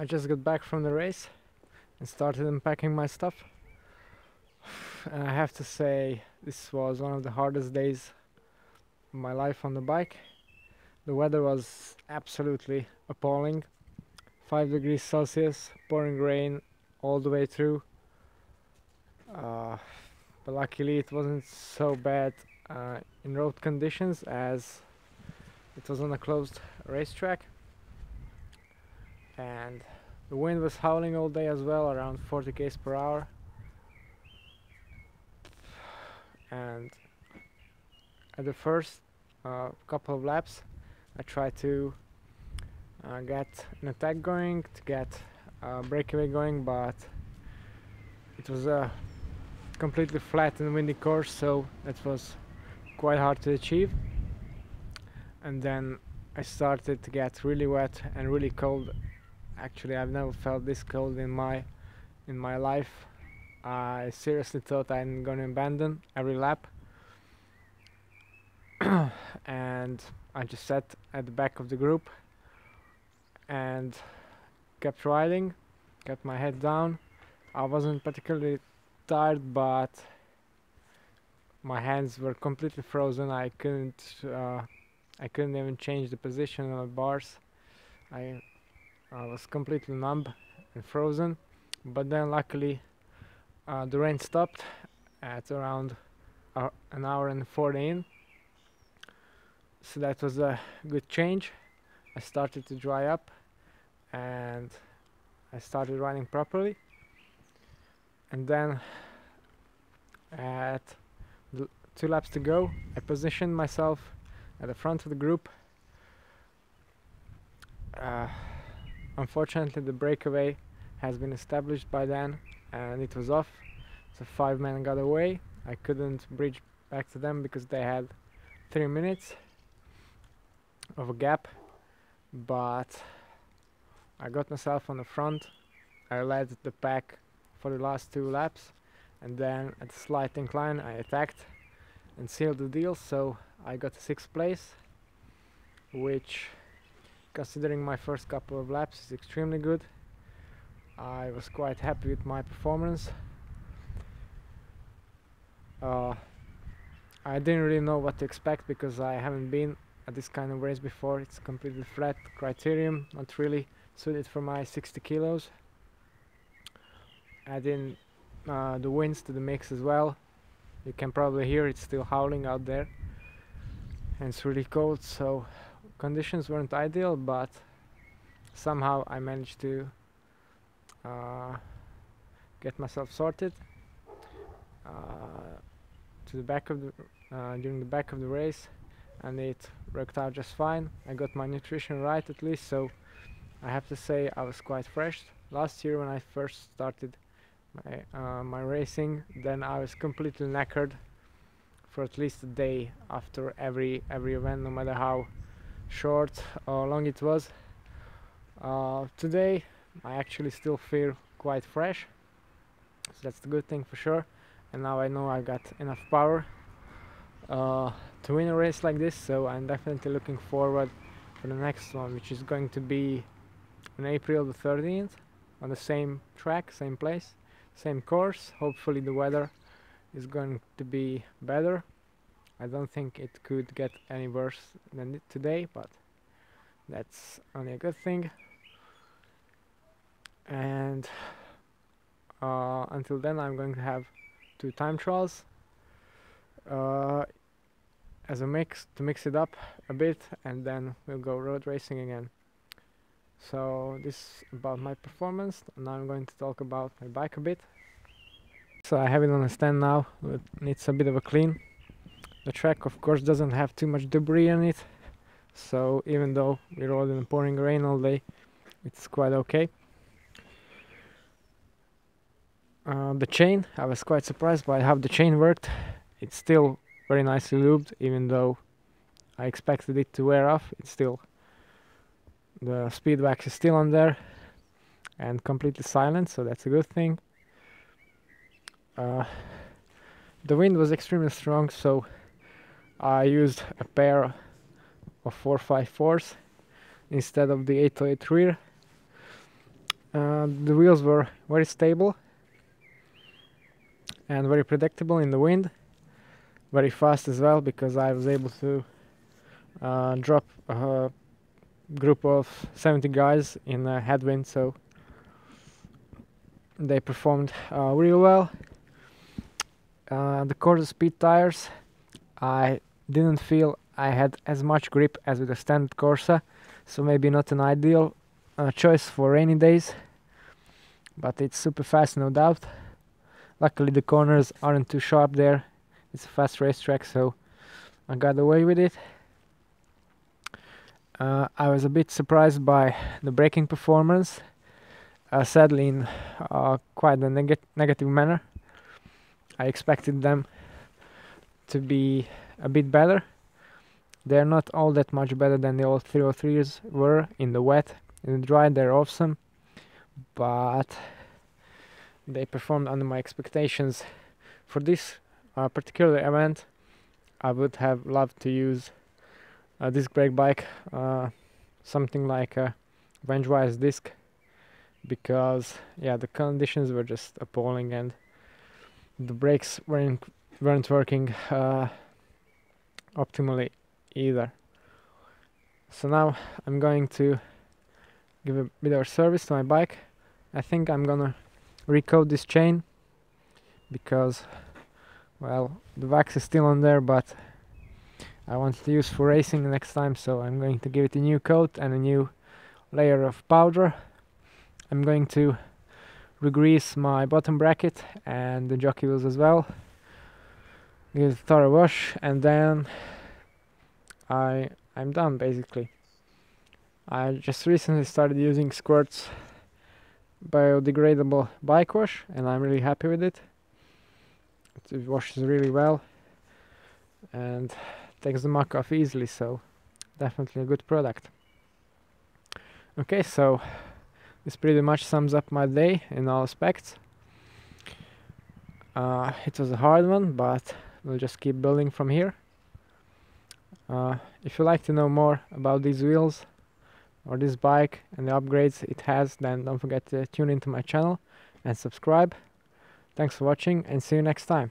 I just got back from the race and started unpacking my stuff. And I have to say, this was one of the hardest days of my life on the bike. The weather was absolutely appalling. 5 degrees Celsius, pouring rain all the way through. But luckily it wasn't so bad in road conditions, as it was on a closed racetrack. And the wind was howling all day as well, around 40 km per hour. And at the first couple of laps I tried to get an attack going, to get a breakaway going, but it was a completely flat and windy course, so it was quite hard to achieve. And then I started to get really wet and really cold. Actually, I've never felt this cold in my life. I seriously thought I'm gonna abandon every lap. And I just sat at the back of the group and kept riding, kept my head down. I wasn't particularly tired, but my hands were completely frozen. I couldn't even change the position of the bars. I was completely numb and frozen. But then luckily the rain stopped at around an hour and 40 in. So that was a good change. I started to dry up and I started running properly. And then at 2 laps to go, I positioned myself at the front of the group. Unfortunately, the breakaway has been established by then and it was off, so 5 men got away. I couldn't bridge back to them because they had 3 minutes of a gap, but I got myself on the front. I led the pack for the last 2 laps, and then at a slight incline I attacked and sealed the deal, so I got to 6th place, which, considering my first couple of laps, is extremely good. I was quite happy with my performance. I didn't really know what to expect because I haven't been at this kind of race before. It's completely flat criterium, not really suited for my 60 kilos. Add in the winds to the mix as well. You can probably hear it's still howling out there and it's really cold, so conditions weren't ideal, but somehow I managed to get myself sorted to the back of the during the back of the race, and it worked out just fine. I got my nutrition right at least, so I have to say I was quite fresh. Last year when I first started my racing, then I was completely knackered for at least a day after every event, no matter how short or long it was. Today I actually still feel quite fresh, so that's the good thing for sure. And now I know I got enough power to win a race like this, so I'm definitely looking forward for the next one, which is going to be on April the 13th on the same track, same place, same course. Hopefully the weather is going to be better. I don't think it could get any worse than today, but that's only a good thing. And until then I'm going to have 2 time trials as a mix, to mix it up a bit, and then we'll go road racing again. So this is about my performance. Now I'm going to talk about my bike a bit. So I have it on a stand now. It needs a bit of a clean. The track of course doesn't have too much debris on it, so even though we rode in the pouring rain all day, it's quite okay. The chain, I was quite surprised by how the chain worked. It's still very nicely lubed, even though I expected it to wear off. It's still, the speed wax is still on there and completely silent, so that's a good thing. The wind was extremely strong, so I used a pair of 454s instead of the 808 rear. The wheels were very stable and very predictable in the wind, very fast as well, because I was able to drop a group of 70 guys in a headwind, so they performed real well. The Corsa Speed tires, I didn't feel I had as much grip as with the standard Corsa, so maybe not an ideal choice for rainy days, but it's super fast, no doubt. Luckily the corners aren't too sharp there, it's a fast racetrack, so I got away with it. I was a bit surprised by the braking performance, sadly in quite a negative manner. I expected them to be a bit better. They're not all that much better than the old 303s were in the wet. In the dry they're awesome, but they performed under my expectations. For this particular event, I would have loved to use a disc brake bike, something like a Vengewise disc, because yeah, the conditions were just appalling and the brakes weren't working optimally either. So now I'm going to give a bit of service to my bike. I think I'm gonna recoat this chain because, well, the wax is still on there, but I want to use for racing next time, so I'm going to give it a new coat and a new layer of powder. I'm going to re-grease my bottom bracket and the jockey wheels as well. Give it a thorough wash, and then I'm done basically. I just recently started using Squirt's biodegradable bike wash and I'm really happy with it. It washes really well and takes the muck off easily, so definitely a good product. Okay, so this pretty much sums up my day in all aspects. It was a hard one, but we'll just keep building from here. If you'd like to know more about these wheels or this bike and the upgrades it has, then don't forget to tune into my channel and subscribe. Thanks for watching and see you next time.